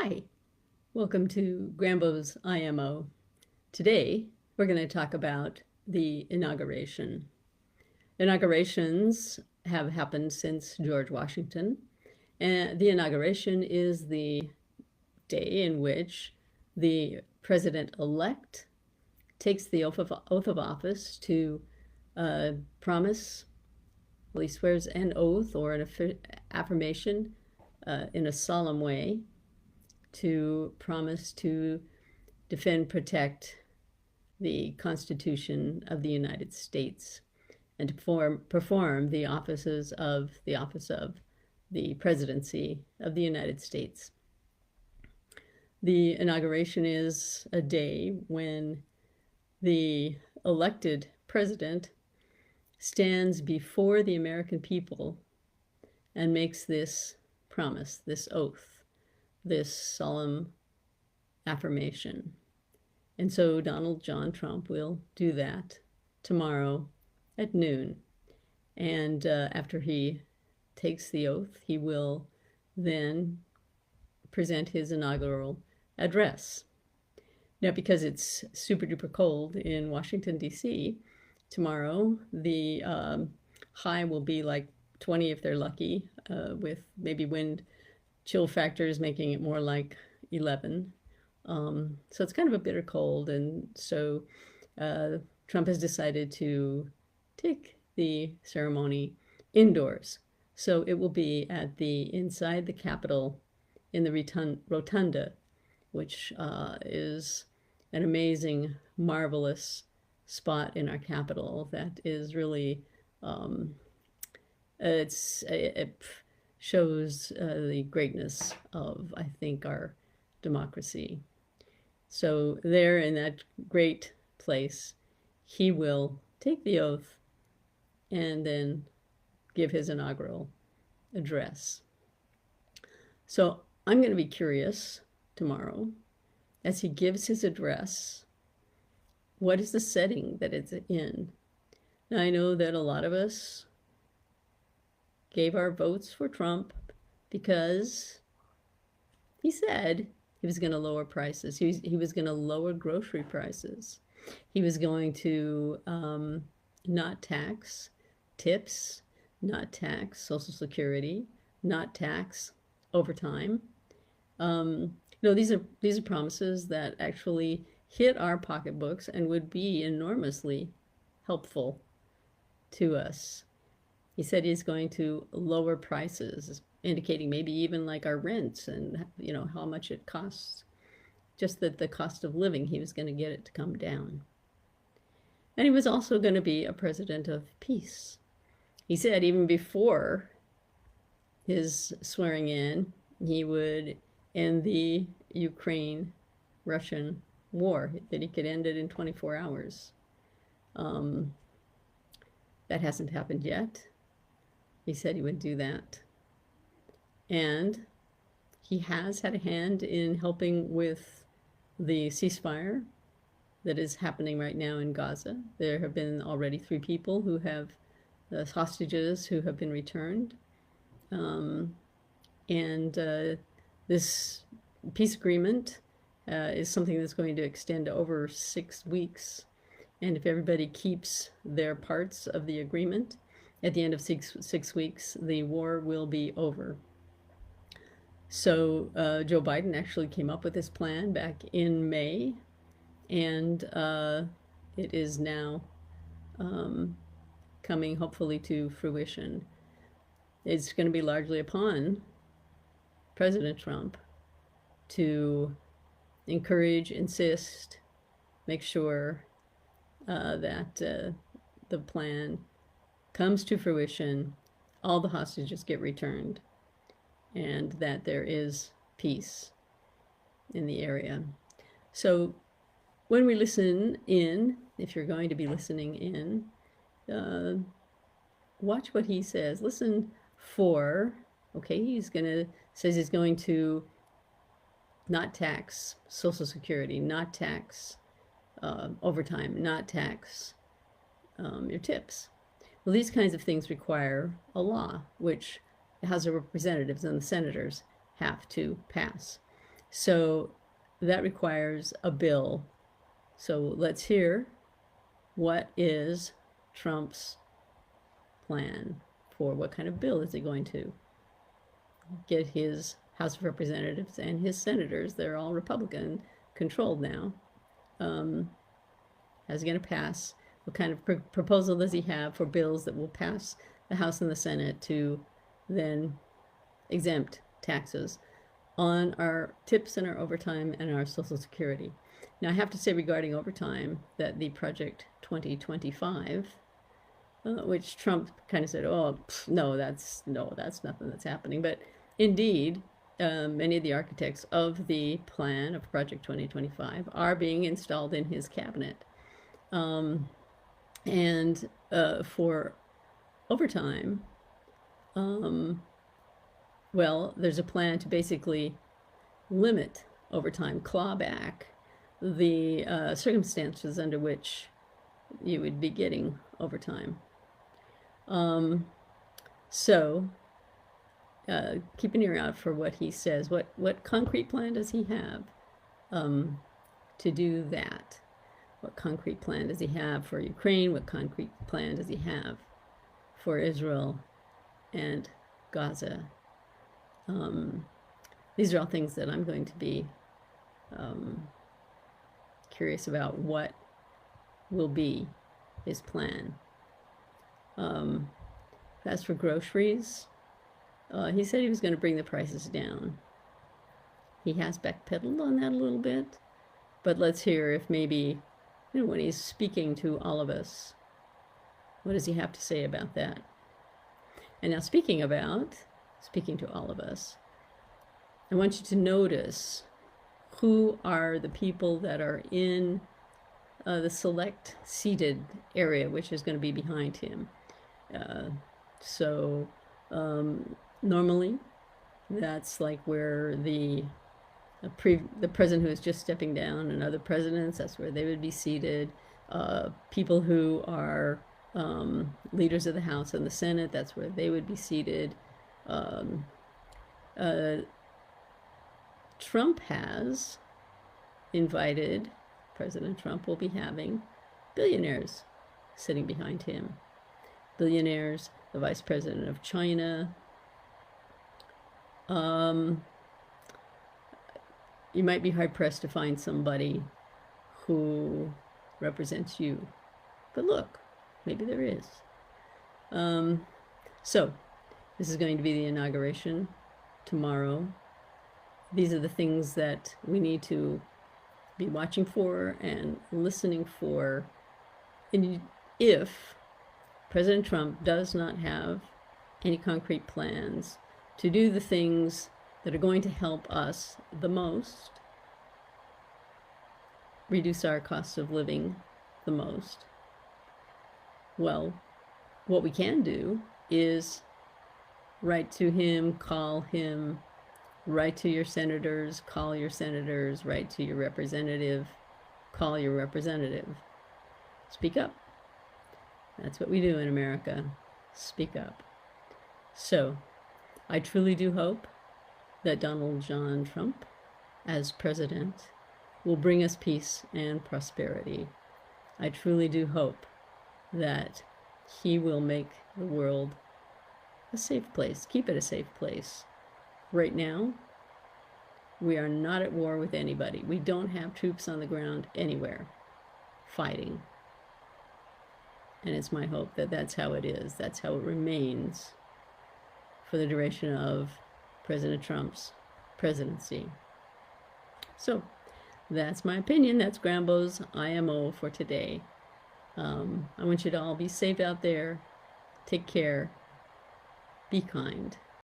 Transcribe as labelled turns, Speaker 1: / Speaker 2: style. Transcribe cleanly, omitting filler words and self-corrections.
Speaker 1: Hi, welcome to Grambo's IMO. Today, we're going to talk about the inauguration. Inaugurations have happened since George Washington, and the inauguration is the day in which the president-elect takes the oath of office to promise, well, he swears an oath or an affirmation in a solemn way to promise to defend, protect the Constitution of the United States and to perform the office of the presidency of the United States. The inauguration is a day when the elected president stands before the American people and makes this promise, this oath, this solemn affirmation. And so Donald John Trump will do that tomorrow at noon. And after he takes the oath, he will then present his inaugural address. Now, because it's super duper cold in Washington, D.C., tomorrow the high will be like 20 if they're lucky, with maybe wind chill factors making it more like 11. So it's kind of a bitter cold, and so Trump has decided to take the ceremony indoors. So it will be at inside the Capitol in the rotunda, which is an amazing, marvelous spot in our Capitol that is really, it shows the greatness of, I think, our democracy. So there in that great place, he will take the oath and then give his inaugural address. So I'm going to be curious tomorrow as he gives his address, what is the setting that it's in? Now, I know that a lot of us gave our votes for Trump because he said he was going to lower prices. He was going to lower grocery prices. He was going to not tax tips, not tax Social Security, not tax overtime. No, these are promises that actually hit our pocketbooks and would be enormously helpful to us. He said he's going to lower prices, indicating maybe even like our rents and how much it costs. Just that the cost of living, he was going to get it to come down. And he was also going to be a president of peace. He said even before his swearing in, he would end the Ukraine-Russian war, that he could end it in 24 hours. That hasn't happened yet. He said he would do that. And he has had a hand in helping with the ceasefire that is happening right now in Gaza. There have been already 3 people who have, hostages who have been returned. This peace agreement is something that's going to extend over 6 weeks. And if everybody keeps their parts of the agreement, at the end of six weeks, the war will be over. So Joe Biden actually came up with this plan back in May, and it is now coming hopefully to fruition. It's going to be largely upon President Trump to encourage, insist, make sure that the plan comes to fruition, all the hostages get returned, and that there is peace in the area. So when we listen in, if you're going to be listening in, watch what he says. Listen for, okay, says he's going to not tax Social Security, not tax overtime, not tax your tips. Well, these kinds of things require a law, which the House of Representatives and the senators have to pass. So that requires a bill. So let's hear, what is Trump's plan for what kind of bill is he going to get his House of Representatives and his senators, they're all Republican controlled now. How's he going to pass? What kind of proposal does he have for bills that will pass the House and the Senate to then exempt taxes on our tips and our overtime and our Social Security? Now, I have to say regarding overtime that the Project 2025, which Trump kind of said, oh, no, that's nothing that's happening. But indeed, many of the architects of the plan of Project 2025 are being installed in his cabinet. And for overtime, well, there's a plan to basically limit overtime, claw back the circumstances under which you would be getting overtime. So keep an ear out for what he says. What concrete plan does he have to do that? What concrete plan does he have for Ukraine? What concrete plan does he have for Israel and Gaza? These are all things that I'm going to be curious about what will be his plan. As for groceries, he said he was going to bring the prices down. He has backpedaled on that a little bit, but let's hear if maybe, when he's speaking to all of us, what does he have to say about that? And now speaking to all of us, I want you to notice who are the people that are in the select seated area, which is going to be behind him. Normally, that's like where the president who is just stepping down and other presidents, that's where they would be seated. People who are leaders of the House and the Senate, that's where they would be seated. Trump has invited, President Trump will be having billionaires sitting behind him. Billionaires, the Vice President of China. You might be hard-pressed to find somebody who represents you. But look, maybe there is. So, this is going to be the inauguration tomorrow. These are the things that we need to be watching for and listening for. And if President Trump does not have any concrete plans to do the things that are going to help us the most, reduce our cost of living the most, well, what we can do is write to him, call him, write to your senators, call your senators, write to your representative, call your representative. Speak up. That's what we do in America. Speak up. So, I truly do hope that Donald John Trump, as president, will bring us peace and prosperity. I truly do hope that he will make the world a safe place, keep it a safe place. Right now, we are not at war with anybody. We don't have troops on the ground anywhere fighting. And it's my hope that that's how it is. That's how it remains for the duration of President Trump's presidency. So, that's my opinion. That's Grambo's IMO for today. I want you to all be safe out there. Take care. Be kind.